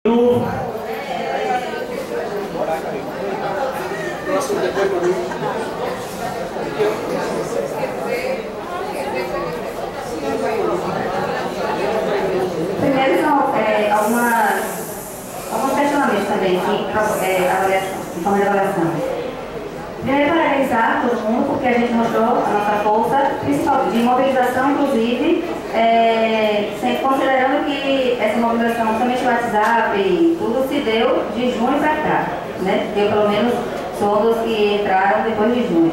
Primeiro são alguns questionamentos também de forma de avaliação. Primeiro, parabenizar todo mundo, porque a gente mostrou a nossa força, principal de mobilização, inclusive, sempre considerando que essa mobilização, somente o WhatsApp e tudo, se deu de junho para cá, né? Eu, pelo menos, sou dos que entraram depois de junho.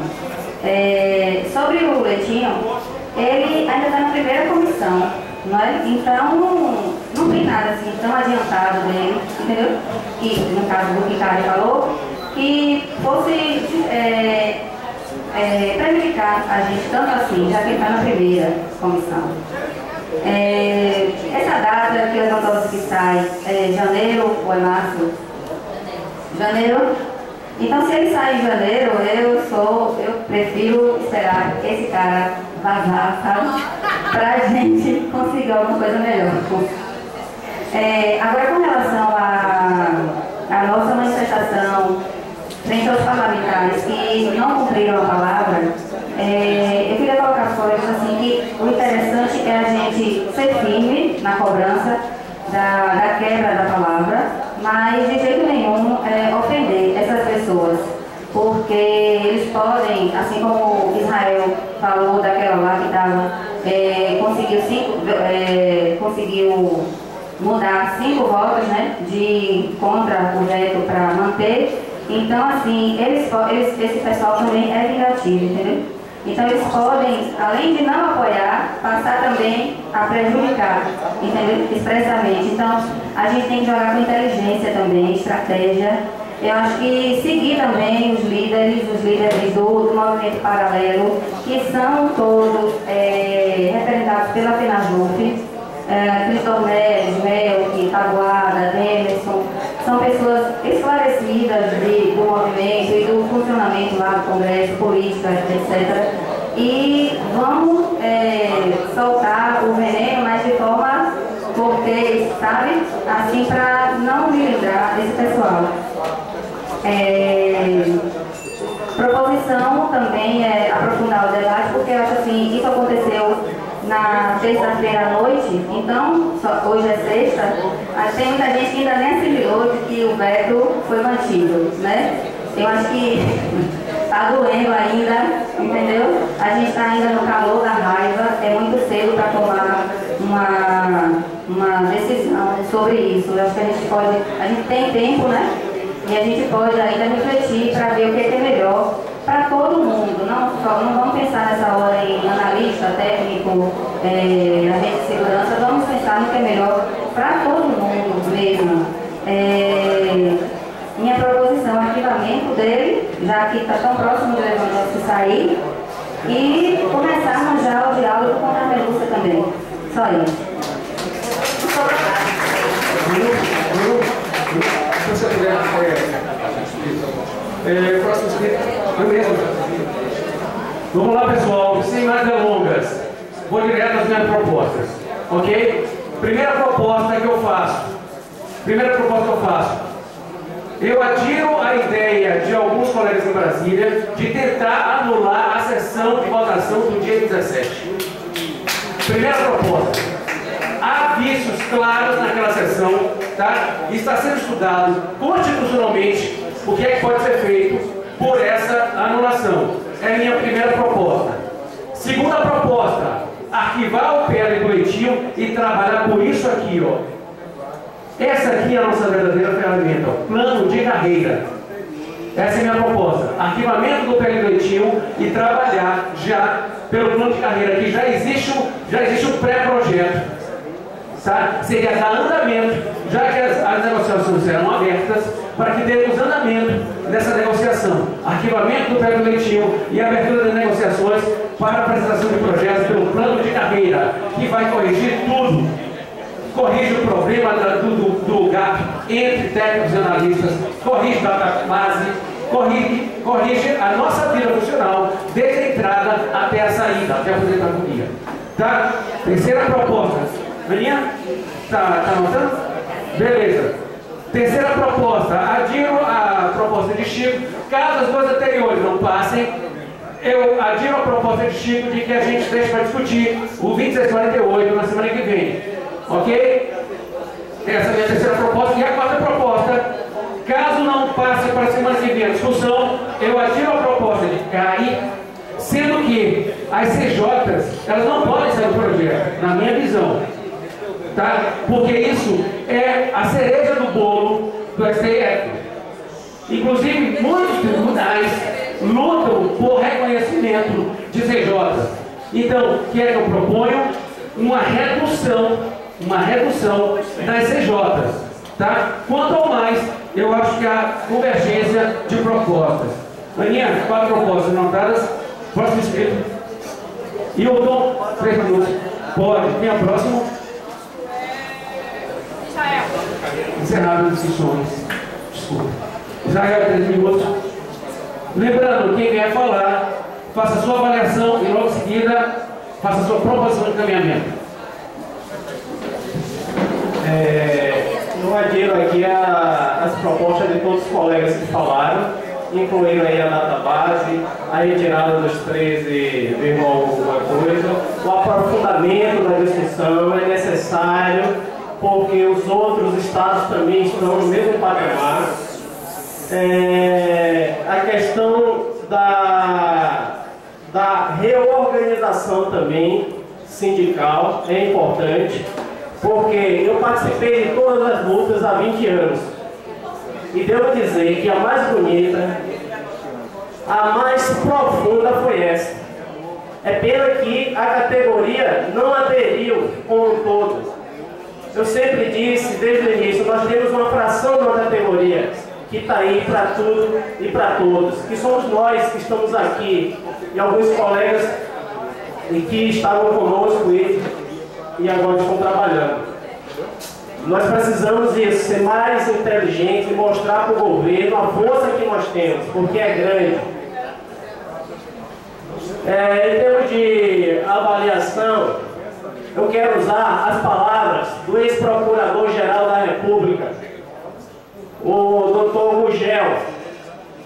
Sobre o Leitinho, ele ainda está na primeira comissão, não é? Então, não tem nada assim tão adiantado dele, entendeu? Que, no caso do que o Ricardo falou, que fosse prejudicar a gente tanto assim, já que ele está na primeira comissão. Essa data que levantou-se que sai janeiro ou é março? Janeiro. Então, se ele sai em janeiro, eu prefiro esperar esse cara vazar, sabe? Pra gente conseguir alguma coisa melhor. Agora, com relação à nossa manifestação frente aos parlamentares que não cumpriram a palavra, eu queria colocar fora assim, que o interessante é a gente ser firme na cobrança da quebra da palavra, mas de jeito nenhum ofender essas pessoas, porque eles podem, assim como Israel falou daquela lá que estava, conseguiu mudar 5 votos, né, contra o veto para manter. Então, assim, esse pessoal também é vingativo, entendeu? Então, eles podem, além de não apoiar, passar também a prejudicar, entendeu? Expressamente. Então, a gente tem que jogar com inteligência também, estratégia. Eu acho que seguir também os líderes do movimento paralelo, que são todos representados pela FENAJUF, Cristóvão, Melk, Taboada, Demerson, são pessoas esclarecidas do movimento e do funcionamento lá do Congresso, política, etc. E vamos soltar o veneno, mas de forma cortês, sabe? Assim, para não me livrar desse pessoal. Proposição também é aprofundar o debate, porque eu acho assim, isso aconteceu na terça-feira à noite, então, hoje é sexta, tem muita gente que ainda nem assimilou de que o veto foi mantido, né? Eu acho que está doendo ainda, entendeu? A gente está ainda no calor da raiva, é muito cedo para tomar uma decisão sobre isso. Eu acho que a gente tem tempo, né? E a gente pode ainda refletir para ver o que é melhor para todo mundo. Não vamos pensar nessa hora em analista, técnico, agente de segurança, vamos pensar no que é melhor para todo mundo mesmo. Minha proposição, arquivamento dele, já que está tão próximo de levantar-se sair, e começarmos já o diálogo com a denúncia também. Só isso. Se você puder, próximo seguinte. Vamos lá, pessoal, sem mais delongas, vou direto às minhas propostas, ok? Primeira proposta que eu faço, eu adiro a ideia de alguns colegas em Brasília de tentar anular a sessão de votação do dia 17. Primeira proposta. Há vícios claros naquela sessão, tá? E está sendo estudado constitucionalmente o que é que pode ser feito por essa anulação. É a minha primeira proposta. Segunda proposta, arquivar o PL do Leitinho e trabalhar por isso aqui, ó. Essa aqui é a nossa verdadeira ferramenta, ó, plano de carreira. Essa é a minha proposta. Arquivamento do PL do Leitinho e trabalhar já pelo plano de carreira, que já existe um pré-projeto. Tá? Seria dar andamento, já que as negociações serão abertas, para que demos andamento nessa negociação. Arquivamento do PL do Leitinho e abertura das negociações para a apresentação de projetos pelo plano de carreira, que vai corrigir tudo. Corrige o problema do gap entre técnicos e analistas, corrige data base, corrige a nossa vida funcional, desde a entrada até a saída, até a aposentadoria. Tá? Terceira proposta. Aninha? Tá anotando? Beleza. Terceira proposta, adiro a proposta de Chico. Caso as duas anteriores não passem, eu adiro a proposta de Chico de que a gente deixe para discutir o 2648 na semana que vem. Ok? Essa é a minha terceira proposta. E a quarta proposta, caso não passe para a semana que vem a discussão, eu adiro a proposta de CAI, sendo que as CJs, elas não podem sair do projeto, na minha visão. Tá? Porque isso é a cereja do bolo do STF. Inclusive, muitos tribunais lutam por reconhecimento de CJs. Então, o que é que eu proponho? Uma redução das CJs. Tá? Quanto ao mais, eu acho que há convergência de propostas. Aninha, 4 propostas anotadas. Próximo inscrito. Hilton, 3 minutos. Pode. Quem é o próximo? Encerrado as discussões. Desculpa. Israel, 3 minutos. Lembrando, quem vier falar, faça a sua avaliação e logo em seguida faça a sua proposição de encaminhamento. Eu adiro aqui as propostas de todos os colegas que falaram, incluindo aí a database, a retirada dos 13, alguma coisa, o aprofundamento da discussão é necessário, porque os outros estados também estão no mesmo patamar. A questão da reorganização também sindical é importante, porque eu participei de todas as lutas há 20 anos e devo dizer que a mais bonita, a mais profunda foi essa. É pena que a categoria não aderiu como um todo. Eu sempre disse, desde o início, nós temos uma fração de uma categoria que está aí para tudo e para todos, que somos nós que estamos aqui, e alguns colegas que estavam conosco e agora estão trabalhando. Nós precisamos disso, ser mais inteligentes e mostrar para o governo a força que nós temos, porque é grande. Em termos de avaliação, eu quero usar as palavras do ex-procurador-geral da República, o Dr. Gugel,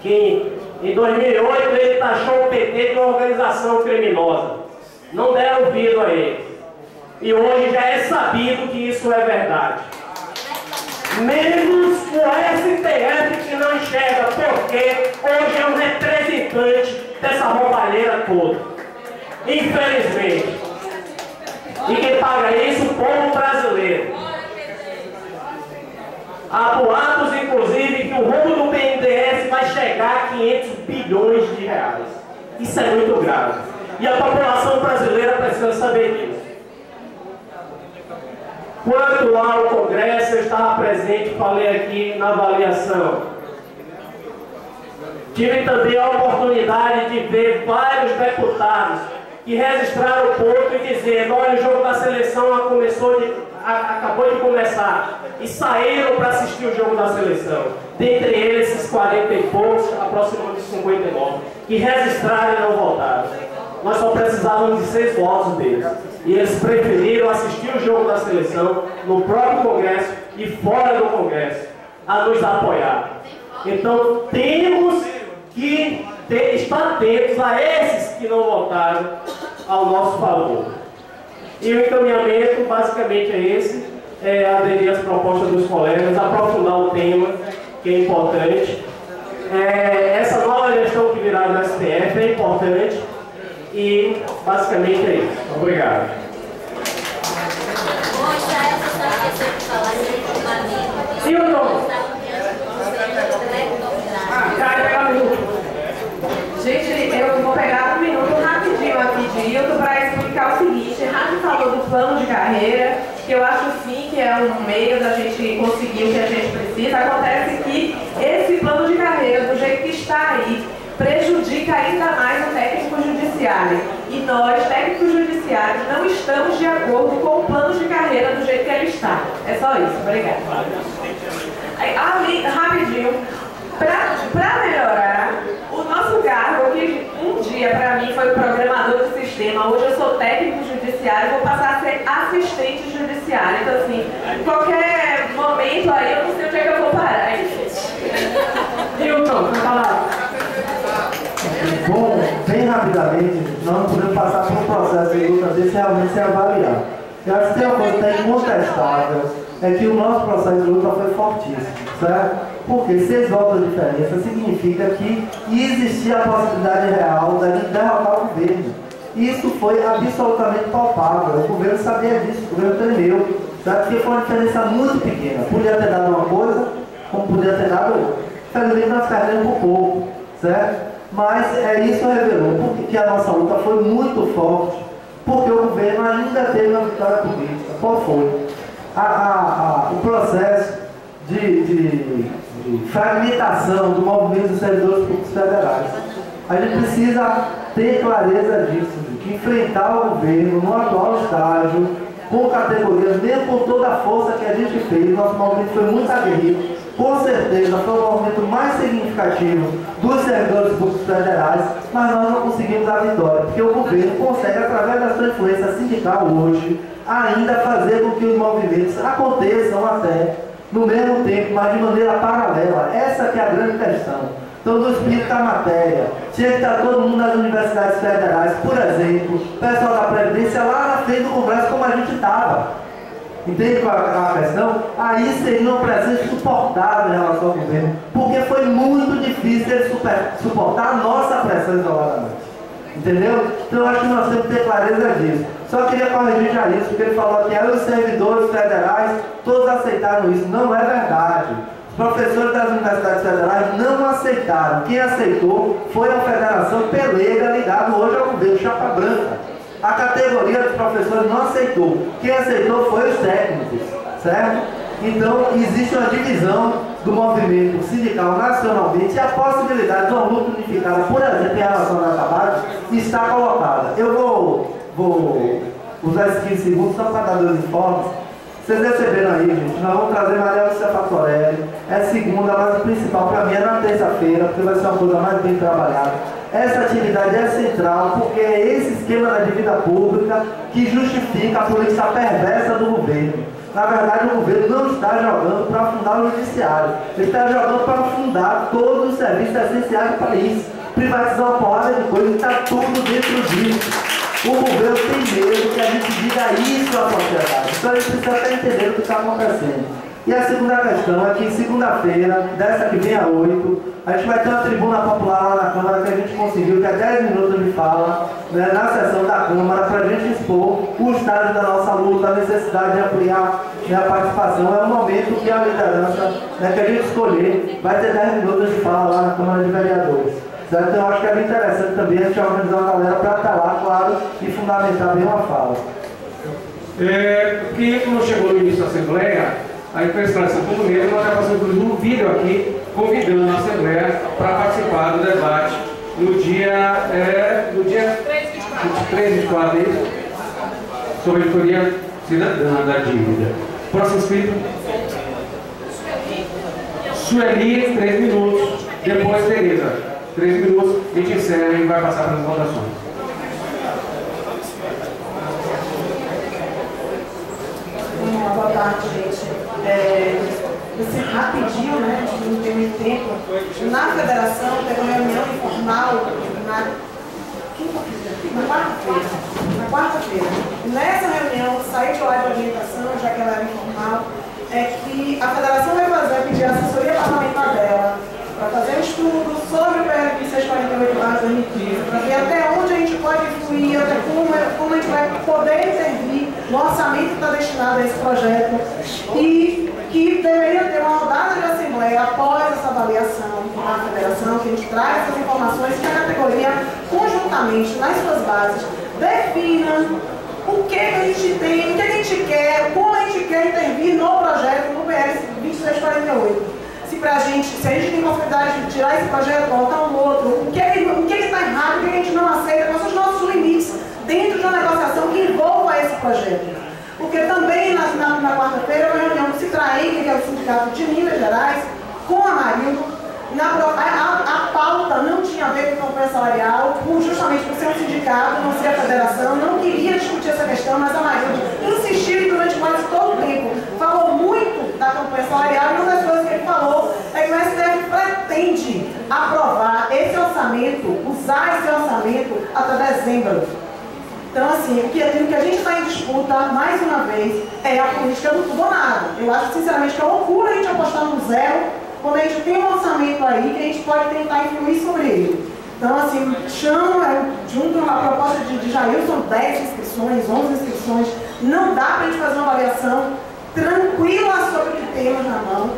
que em 2008 ele taxou o PT de uma organização criminosa. Não deram ouvido a ele. E hoje já é sabido que isso é verdade. Menos o STF que não enxerga, porque hoje é um representante dessa roubalheira toda. Infelizmente. E quem paga isso? O povo brasileiro. Há boatos, inclusive, que o roubo do BNDES vai chegar a 500 bilhões de reais. Isso é muito grave. E a população brasileira precisa saber disso. Quanto ao Congresso, eu estava presente, falei aqui na avaliação. Tive também a oportunidade de ver vários deputados que registraram o ponto e dizendo: olha, o jogo da seleção acabou de começar, e saíram para assistir o jogo da seleção. Dentre eles, esses 40 e poucos, aproximadamente 59, que registraram e não votaram. Nós só precisávamos de 6 votos deles. E eles preferiram assistir o jogo da seleção no próprio Congresso e fora do Congresso, a nos apoiar. Então temos que estar atentos a esses que não votaram ao nosso favor. E o encaminhamento basicamente é esse, aderir às propostas dos colegas, aprofundar o tema, que é importante. Essa nova gestão que virá do STF é importante e basicamente é isso. Obrigado. E o nome? Gente, eu vou pegar 1 minuto rapidinho aqui de Hilton para explicar o seguinte. Rafa falou do plano de carreira, que eu acho sim que é um meio da gente conseguir o que a gente precisa. Acontece que esse plano de carreira, do jeito que está aí, prejudica ainda mais o técnico judiciário. E nós, técnicos judiciários, não estamos de acordo com o plano de carreira do jeito que ele está. É só isso. Obrigada. Rapidinho, para melhorar, o nosso cargo, que um dia para mim foi programador do sistema, hoje eu sou técnico judiciário, vou passar a ser assistente judiciário. Então, assim, em qualquer momento aí, eu não sei onde é que eu vou parar. sinceramente, nós não podemos passar por um processo de luta desse realmente sem avaliar. Eu acho que tem uma coisa que é incontestável, é que o nosso processo de luta foi fortíssimo, certo? Porque 6 votos de diferença significa que existia a possibilidade real de derrotar o governo. Isso foi absolutamente palpável, o governo sabia disso, o governo tremeu, certo? Porque foi uma diferença muito pequena, podia ter dado uma coisa, como podia ter dado outra. Infelizmente nós perdemos por pouco, certo? Mas isso revelou porque a nossa luta foi muito forte, porque o governo ainda teve uma vitória política. Qual foi? O processo de fragmentação do movimento dos servidores públicos federais. A gente precisa ter clareza disso, de enfrentar o governo no atual estágio, com categorias, mesmo com toda a força que a gente fez. Nosso movimento foi muito aguerrido. Com certeza foi o movimento mais significativo dos servidores públicos federais, mas nós não conseguimos a vitória, porque o governo consegue, através da sua influência sindical hoje, ainda fazer com que os movimentos aconteçam até no mesmo tempo, mas de maneira paralela. Essa que é a grande questão. Então, no espírito da matéria, tinha que estar todo mundo das universidades federais, por exemplo, o pessoal da Previdência lá na frente do Congresso como a gente estava. Entende qual é a questão? Aí seria uma presença insuportável em relação ao governo, porque foi muito difícil ele suportar a nossa pressão isoladamente. Entendeu? Então eu acho que nós temos que ter clareza disso. Só queria corrigir já isso, porque ele falou que os servidores federais, todos aceitaram isso. Não é verdade. Os professores das universidades federais não aceitaram. Quem aceitou foi a Federação Pelega, ligada hoje ao governo Chapa Branca. A categoria dos professores não aceitou. Quem aceitou foi os técnicos, certo? Então, existe uma divisão do movimento sindical nacionalmente e a possibilidade de uma luta unificada, por exemplo, em relação ao trabalho, está colocada. Eu vou usar esses 15 segundos só para dar 2 informes. Vocês receberam aí, gente, nós vamos trazer Maria Lúcia Fatorelli. É segunda, mas o principal para mim é na terça-feira, porque vai ser uma coisa mais bem trabalhada. Essa atividade é central porque é esse esquema da dívida pública que justifica a política perversa do governo. Na verdade, o governo não está jogando para afundar o judiciário. Ele está jogando para afundar todos os serviços essenciais do país. Privatizar uma porrada de coisa, está tudo dentro disso. O governo tem medo que a gente diga isso à sociedade. Então a gente precisa até entender o que está acontecendo. E a segunda questão é que segunda-feira, dessa que vem a 8, a gente vai ter uma tribuna popular lá na Câmara que a gente conseguiu, que é 10 minutos de fala, né, na sessão da Câmara, para a gente expor o estágio da nossa luta, a necessidade de ampliar, né, a participação. É um momento que a liderança, né, que a gente escolher vai ter 10 minutos de fala lá na Câmara de Vereadores. Certo? Então eu acho que é interessante também a gente organizar uma galera para estar lá, claro, e fundamentar bem uma fala. Porque quando chegou no início da Assembleia, a infraestrutura todo mês, nós já passamos um vídeo aqui convidando a Assembleia para participar do debate no dia 23 e 24, sobre a editoria cidadã da dívida. Próximo inscrito. Sueli, 3 minutos. Depois, Tereza, 3 minutos. A gente encerra e vai passar para as votações. Boa tarde, gente. Assim, rapidinho, né? Não tem muito tempo. Na federação teve uma reunião informal na quarta-feira. Nessa reunião, saiu de lá de orientação, já que ela era informal, é que a federação vai pedir a assessoria parlamentar dela para fazer um estudo sobre o PL 648/2015, para ver até onde a gente pode influir, até como a gente vai poder intervir no orçamento que está destinado a esse projeto, e que deveria ter uma rodada de assembleia após essa avaliação na federação, que a gente traz essas informações que a categoria, conjuntamente, nas suas bases, defina o que a gente tem, o que a gente quer, como a gente quer intervir no projeto, no PL 2648. Se a gente tem possibilidade de tirar esse projeto, colocar um outro, o que está errado, o que a gente não aceita, quais são os nossos limites dentro de uma negociação que envolva esse projeto. Porque também na quarta-feira, uma reunião do Citraen, que é o Sindicato de Minas Gerais, com a Marildo, a pauta não tinha a ver com campanha salarial, justamente por ser um sindicato, não ser a federação, não queria discutir essa questão, mas a Marildo insistiu durante quase todo o tempo, falou muito da campanha salarial, e uma das coisas que ele falou é que o STF pretende aprovar esse orçamento usar esse orçamento até dezembro. Então, assim, o que a gente está em disputa, mais uma vez, é a política do tudo ou nada. Eu acho, sinceramente, que é loucura a gente apostar no zero, quando a gente tem um orçamento aí que a gente pode tentar influir sobre ele. Então, assim, junto a proposta de Jair, são 10 inscrições, 11 inscrições, não dá para a gente fazer uma avaliação tranquila sobre o que temos na mão.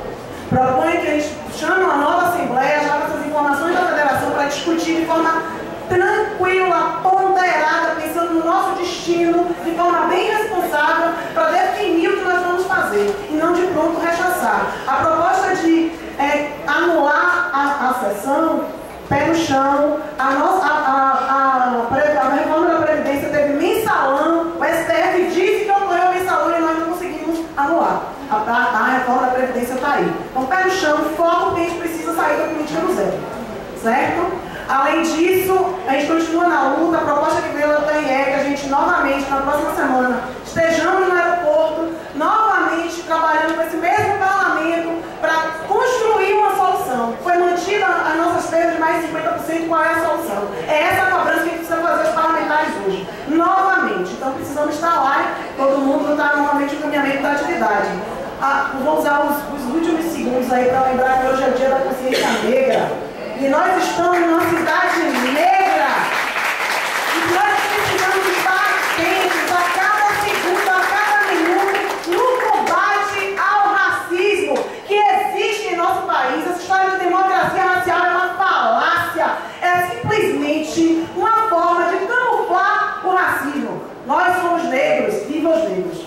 Proponho que a gente chame uma nova assembleia, já com essas informações da federação, para discutir de forma tranquila, ponderada, pensando no nosso destino, de forma bem responsável, para definir o que nós vamos fazer, e não de pronto rechaçar. A proposta de anular a sessão, pé no chão, a reforma da Previdência teve mensalão, o STF disse que ocorreu mensalão e nós não conseguimos anular. A reforma da Previdência está aí. Então, pé no chão, foco, porque a gente precisa sair da política do zero. Certo? Além disso, a gente continua na luta. A proposta que veio da TAN é que a gente novamente, na próxima semana, estejamos no aeroporto, novamente trabalhando com esse mesmo parlamento para construir uma solução. Foi mantida as nossas perdas de mais de 50%, qual é a solução? É essa cobrança que a gente precisa fazer aos parlamentares hoje. Novamente. Então precisamos estar lá, todo mundo está novamente no caminhamento da atividade. Vou usar os últimos segundos aí para lembrar que hoje é o Dia da Consciência Negra. E nós estamos numa cidade negra. E nós precisamos estar atentos a cada segundo, a cada minuto, no combate ao racismo que existe em nosso país. Essa história de democracia racial é uma falácia. É simplesmente uma forma de camuflar o racismo. Nós somos negros, viva os negros.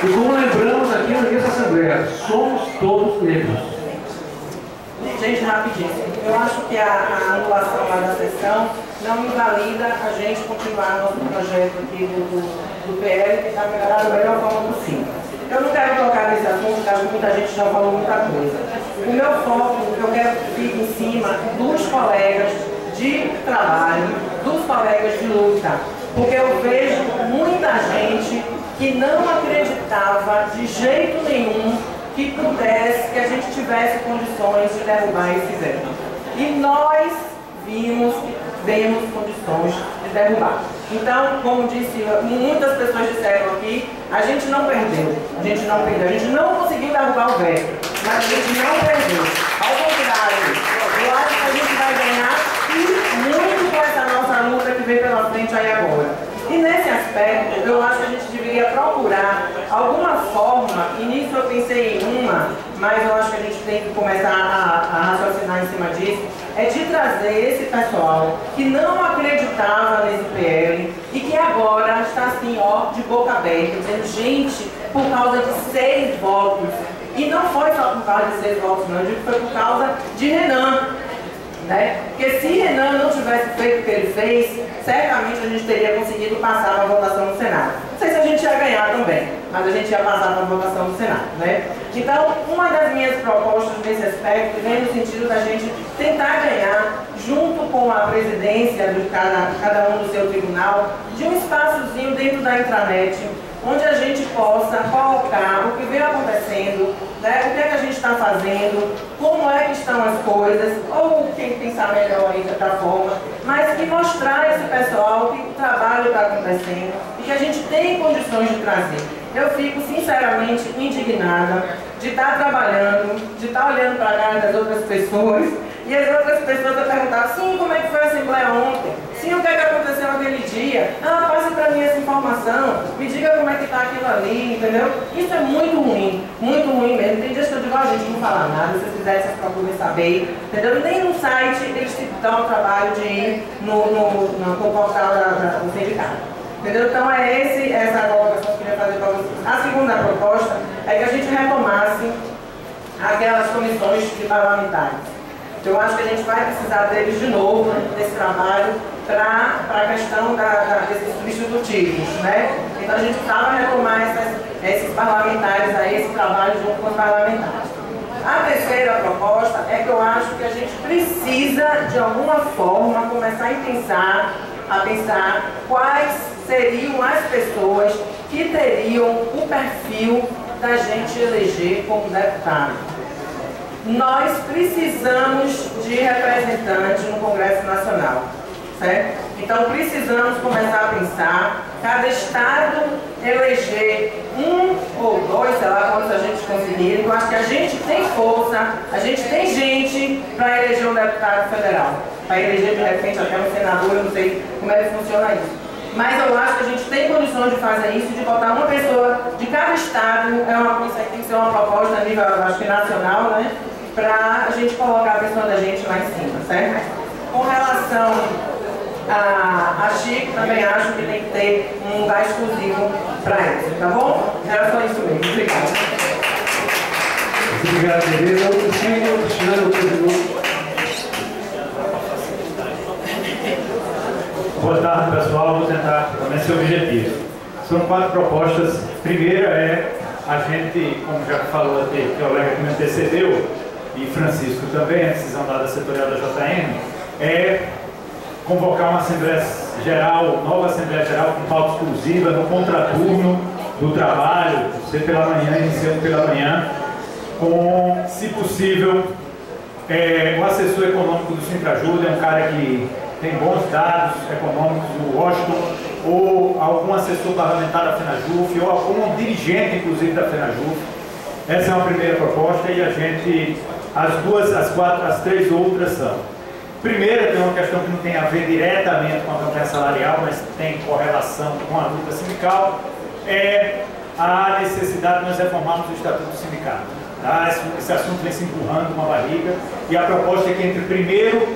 E como lembramos aqui nessa Assembleia, somos todos negros. Gente, rapidinho. Eu acho que a anulação lá da sessão não invalida a gente continuar nosso projeto aqui do PL, que está melhorado da melhor forma possível. Eu não quero tocar nesse assunto, porque acho que muita gente já falou muita coisa. O meu foco, eu quero que fique em cima dos colegas de trabalho, dos colegas de luta, porque eu vejo muita gente que não acreditava de jeito nenhum que pudesse, que a gente tivesse condições de derrubar esse veto. E nós vemos condições de derrubar. Então, como disse, muitas pessoas disseram aqui, a gente não perdeu, a gente não conseguiu derrubar o veto, mas a gente não perdeu. Ao contrário, eu acho que a gente vai ganhar e muito com essa nossa luta que vem pela frente aí agora. E nesse aspecto, eu acho que a gente deveria procurar alguma forma, e nisso eu pensei em uma, mas eu acho que a gente tem que começar a raciocinar em cima disso, é de trazer esse pessoal que não acreditava nesse PL e que agora está assim, ó, de boca aberta, dizendo, gente, por causa de 6 votos. E não foi só por causa de 6 votos, não, eu digo que foi por causa de Renan. Né? Porque se Renan não tivesse feito o que ele fez, certamente a gente teria conseguido passar para a votação no Senado. Não sei se a gente ia ganhar também, mas a gente ia passar para a votação no Senado. Né? Então, uma das minhas propostas nesse aspecto vem no sentido da gente tentar ganhar, junto com a presidência de cada um do seu tribunal, de um espaçozinho dentro da intranet, onde a gente possa colocar o que vem acontecendo, né? O que é que a gente está fazendo, como é que estão as coisas, ou quem pensar melhor aí da forma, mas que mostrar esse pessoal que o trabalho está acontecendo e que a gente tem condições de trazer. Eu fico sinceramente indignada de estar trabalhando, de estar olhando para a cara das outras pessoas e as outras pessoas a perguntar, sim, como é que foi a Assembleia ontem? Sim, o que é que aconteceu naquele dia? Ah, passe para mim essa informação, me diga como é que está aquilo ali, entendeu? Isso é muito ruim mesmo. Tem dias que eu digo, a gente não fala nada, se vocês quiserem, vocês procuram saber, entendeu? Nem no site eles se dão o trabalho de ir no portal do sindicato. Entendeu? Então é essa colocação que eu queria fazer para vocês. A segunda proposta é que a gente retomasse aquelas comissões de parlamentares. Eu acho que a gente vai precisar deles de novo, desse trabalho, para a questão desses substitutivos, né? Então a gente precisava retomar esses parlamentares aí, esse trabalho junto com os parlamentares. A terceira proposta é que eu acho que a gente precisa, de alguma forma, começar a pensar quais seriam as pessoas que teriam o perfil da gente eleger como deputado. Nós precisamos de representantes no Congresso Nacional, certo? Então precisamos começar a pensar, cada estado eleger um ou dois, sei lá quantos a gente conseguir. Eu acho que a gente tem força, a gente tem gente para eleger um deputado federal, para eleger de repente até um senador, eu não sei como é que funciona isso. Mas eu acho que a gente tem condições de fazer isso, de botar uma pessoa de cada estado, é uma coisa que tem que ser uma proposta a nível, acho que nacional, né? Para a gente colocar a pessoa da gente lá em cima, certo? Com relação a Chico, também acho que tem que ter um lugar exclusivo para isso, tá bom? Era só isso mesmo. Obrigada. Obrigado, Tereza. Cristina, Boa tarde, pessoal. Vou tentar também ser objetivo. São 4 propostas. Primeira é a gente, como já falou até que o colega que me antecedeu, e Francisco também, a decisão da setorial da JN, é convocar uma Assembleia Geral, nova Assembleia Geral com pauta exclusiva no contraturno do trabalho, ser pela manhã, iniciando pela manhã, com, se possível, o assessor econômico do Sintrajuda, é um cara que tem bons dados econômicos do Washington, ou algum assessor parlamentar da FENAJUF, ou algum dirigente, inclusive, da FENAJUF. Essa é uma primeira proposta e a gente, as 3 outras são. Primeira, tem uma questão que não tem a ver diretamente com a campanha salarial, mas tem correlação com a luta sindical, é a necessidade de nós reformarmos o Estatuto do Sindicato. Tá? Esse assunto vem se empurrando com a barriga, e a proposta é que entre 1º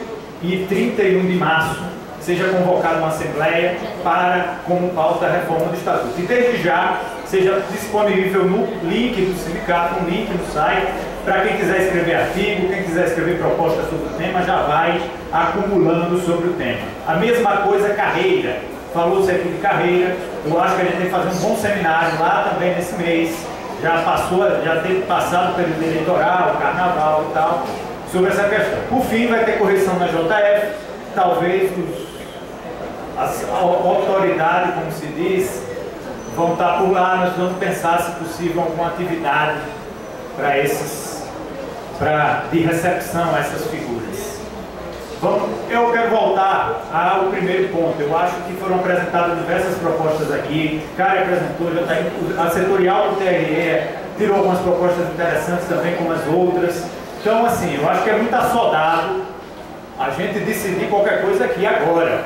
e 31 de março seja convocada uma Assembleia para, como pauta, a reforma do Estatuto. E desde já seja disponível no link do sindicato, um link no site, para quem quiser escrever artigo, quem quiser escrever proposta sobre o tema, já vai acumulando sobre o tema. A mesma coisa carreira. Falou-se aqui de carreira, eu acho que a gente tem que fazer um bom seminário lá também nesse mês, já teve passado o período eleitoral, carnaval e tal, sobre essa questão. Por fim, vai ter correção na JF, talvez a autoridade, como se diz, vão estar por lá, nós vamos pensar se possível alguma atividade de recepção a essas figuras. Eu quero voltar ao primeiro ponto. Eu acho que foram apresentadas diversas propostas aqui, o cara apresentou, a setorial do TRE tirou algumas propostas interessantes também, como as outras. Então, assim, eu acho que é muito assodado a gente decidir qualquer coisa aqui agora.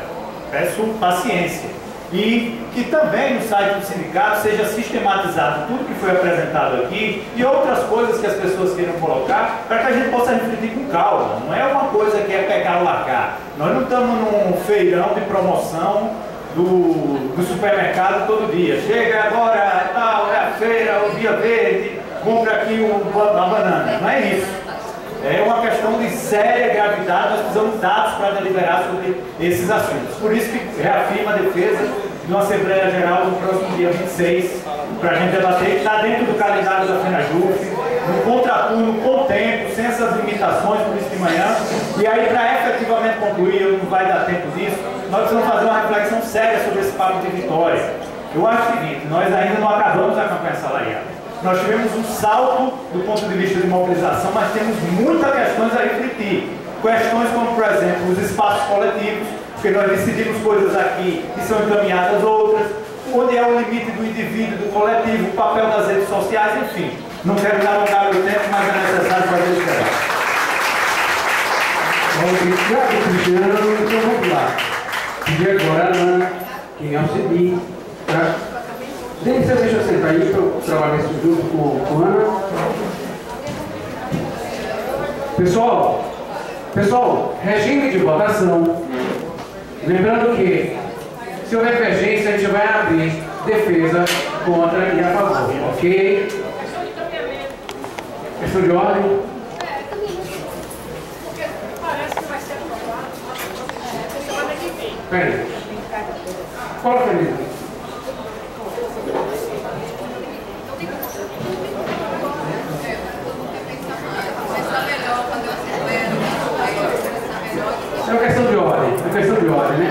Peço paciência. E que também no site do sindicato seja sistematizado tudo que foi apresentado aqui e outras coisas que as pessoas queiram colocar, para que a gente possa refletir com calma. Não é uma coisa que é pegar ou largar. Nós não estamos num feirão de promoção do supermercado todo dia. Chega agora, é a feira, o dia verde, compra aqui a banana. Não é isso. É uma questão de séria gravidade, nós precisamos de dados para deliberar sobre esses assuntos. Por isso que reafirma a defesa de uma Assembleia Geral no próximo dia 26, para a gente debater, que está dentro do calendário da FENAJUF, no contraturno, com tempo, sem essas limitações, por isso de manhã. E aí, para efetivamente concluir, não vai dar tempo disso, nós precisamos fazer uma reflexão séria sobre esse papo de vitória. Eu acho o seguinte, nós ainda não acabamos a campanha salarial. Nós tivemos um salto do ponto de vista de mobilização, mas temos muitas questões a refletir. Questões como, por exemplo, os espaços coletivos, porque nós decidimos coisas aqui e são encaminhadas outras, onde é o limite do indivíduo, do coletivo, o papel das redes sociais, enfim. Não quero alongar o tempo, mas é necessário fazer isso. Obrigado, Cristiano. Então vamos lá. Pedir agora a Ana, quem é o seguinte, para... Deixa eu sentar aí para eu trabalhar isso junto com a Ana. Pessoal, regime de votação. Lembrando que, se houver divergência, a gente vai abrir defesa contra e a favor, ok? Questão de ordem. Peraí. Coloca ali. É uma questão de ordem, né?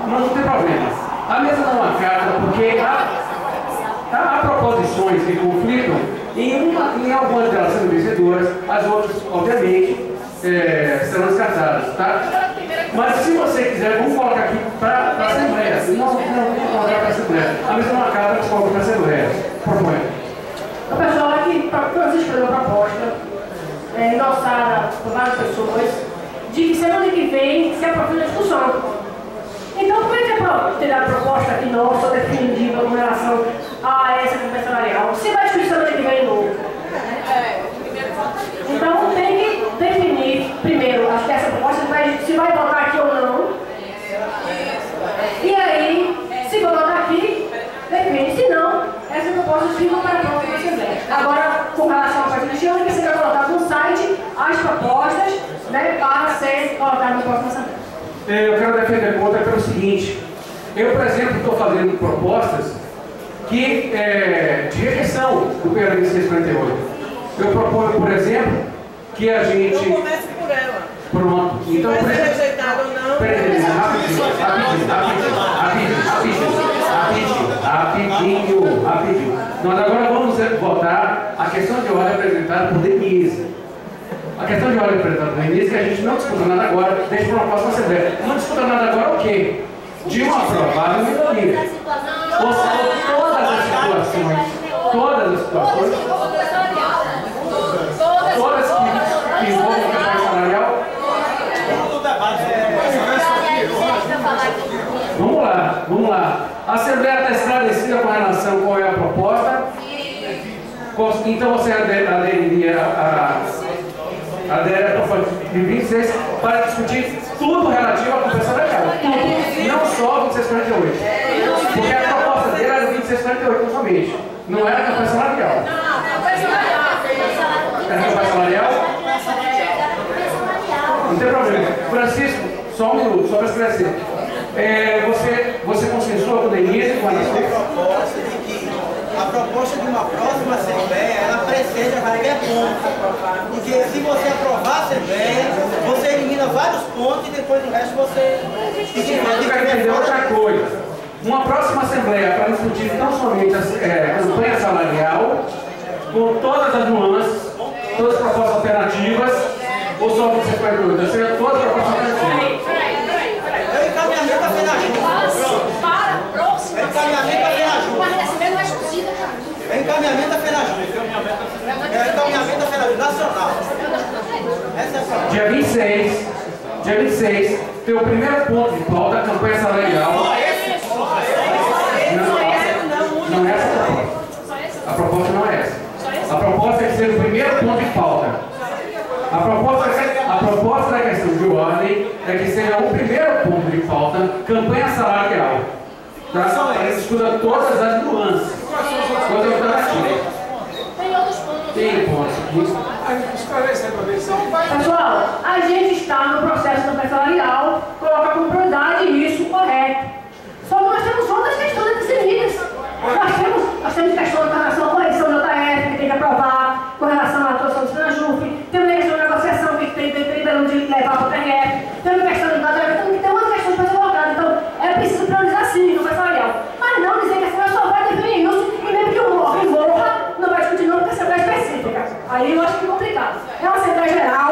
Não tem problema. A mesa não acata porque a proposta proposições que conflitam, em algumas delas sendo vencedoras, as outras, obviamente, serão descartadas, tá? Mas se você quiser, vamos colocar aqui para a Assembleia. Não vamos colocar para a Assembleia. A mesa não acaba, mas coloca para a Assembleia. Proponha. O pessoal aqui existe uma proposta endossada por várias pessoas de que semana que vem se aprofunda a discussão. Então, como é que terá a proposta aqui nossa definitiva com relação a essa compensação salarial? Se vai discutir semana que vem de novo. Então, tem que definir primeiro, acho que essa proposta se vai votar aqui ou não. E aí, se for votar aqui, define. Se não, essa proposta fica para a próxima Assembleia. Agora, com relação à parte de ano, que será colocado no site as propostas, né, para ser colocado no próximo Assembleia. Eu quero defender contra pelo seguinte: eu, por exemplo, estou fazendo propostas de rejeição do PL 648. Eu proponho, por exemplo, que a gente... Então comece por ela. Pronto. Então, vai por ser exemplo... rejeitado ou não... Peraí, rapidinho. Nós agora vamos votar a questão de ordem apresentada por Denise. A questão de ordem apresentada por Denise, que a gente não discuta nada agora, deixa para uma próxima Assembleia. Não discuta nada agora o quê? De uma aprovada minoria. Ou seja, todas as situações que envolvem a questão salarial. Vamos lá. A Assembleia está esclarecida com relação a qual é a proposta. Então você aderiria adere à proposta de 26 para discutir tudo relativo à compensação salarial. Tudo. Não só o 2648. Porque a proposta dele era o 2648 somente. Não era a compensação salarial. Era a compensação salarial? Não tem problema. Francisco, só um minuto, só para esclarecer. Você consensuou com o Denise com a proposta de uma próxima Assembleia, ela precede a qualquer ponto. Porque se você aprovar a Assembleia, você elimina vários pontos e depois o resto você... Eu quero entender outra coisa. Uma próxima Assembleia para discutir não somente a campanha salarial, com todas as nuances, todas as propostas alternativas, ou só você faz dúvida? Ou seja, todas as propostas alternativas. É encaminhamento a pena junto. É encaminhamento a pena junto. É encaminhamento a pena junto. É encaminhamento a pena junto. Nacional. Essa é a proposta. Dia 26, tem o primeiro ponto de pauta, a campanha salarial. Não é essa a proposta. A proposta não é essa. A proposta é que seja o primeiro ponto de pauta. A proposta da questão de ordem é que seja o primeiro ponto de pauta, campanha salarial. Tá? Ele estuda todas as nuances, todas as alternativas. Tem outros pontos. Tem pontos aqui. Pessoal, a gente está no processo de campanha salarial, coloca com prioridade isso correto. Só que nós temos outras questões definidas. Nós temos questões com relação à correção da OTF, que tem que aprovar, com relação à atuação do Sinajuf, temos a questão de negociação que tem de levar para o TRF, temos a questão de enquadramento, tem outras questões para ser colocadas. Então, é preciso priorizar sim, não vai salarial. Mas não dizer que a Assembleia só vai definir isso e mesmo que o morra, não vai discutir não, porque a Assembleia é específica. Aí eu acho que é complicado. É uma Assembleia Geral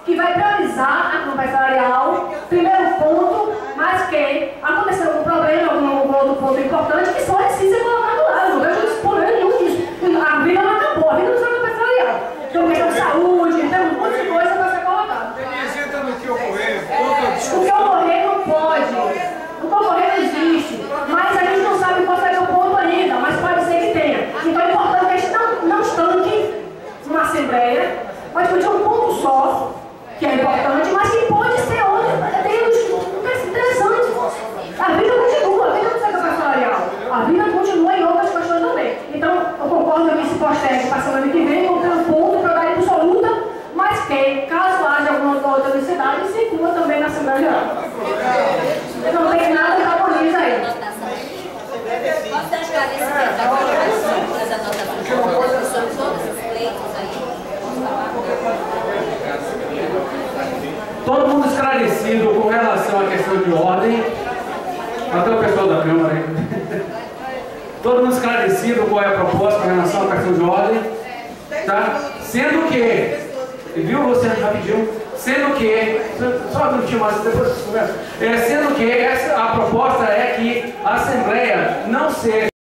que vai priorizar a campanha salarial, primeiro ponto, mas que aconteceu algum problema, algum outro ponto importante, que só precisa ser colocado lá. Eu não vejo problema nenhum disso. A vida não acabou, a vida não será campanha salarial. Tem questão de saúde, tem um monte de coisa para ser colocado. O que ocorrer não pode. O que ocorrer não existe. Mas a gente não sabe qual será o ponto ainda, mas pode ser que tenha. Então é importante que a gente não estanque uma Assembleia, pode discutir um ponto só, que é importante, mas que pode ser outro. Tem interessante. A vida continua, a vida não será campanha salarial. A vida continua em outras questões também. Então, eu concordo que se postergue para a semana que vem, vou ter um ponto para dar absoluta, mas que, caso haja alguma outra necessidade, se inclua também na Assembleia Geral. Não tem nada que harmoniza aí. Posso dar esclarecimento agora das anotações sobre todos os pleitos aí? Todo mundo esclarecido com relação à questão de ordem, até o pessoal da Câmara aí. Todo mundo esclarecido. esclarecido qual é a proposta com relação ao cartão de ordem, tá? Sendo que, viu, Luciano, rapidinho? Sendo que, só um minutinho mais, depois você conversa. Sendo que a proposta é que a Assembleia não seja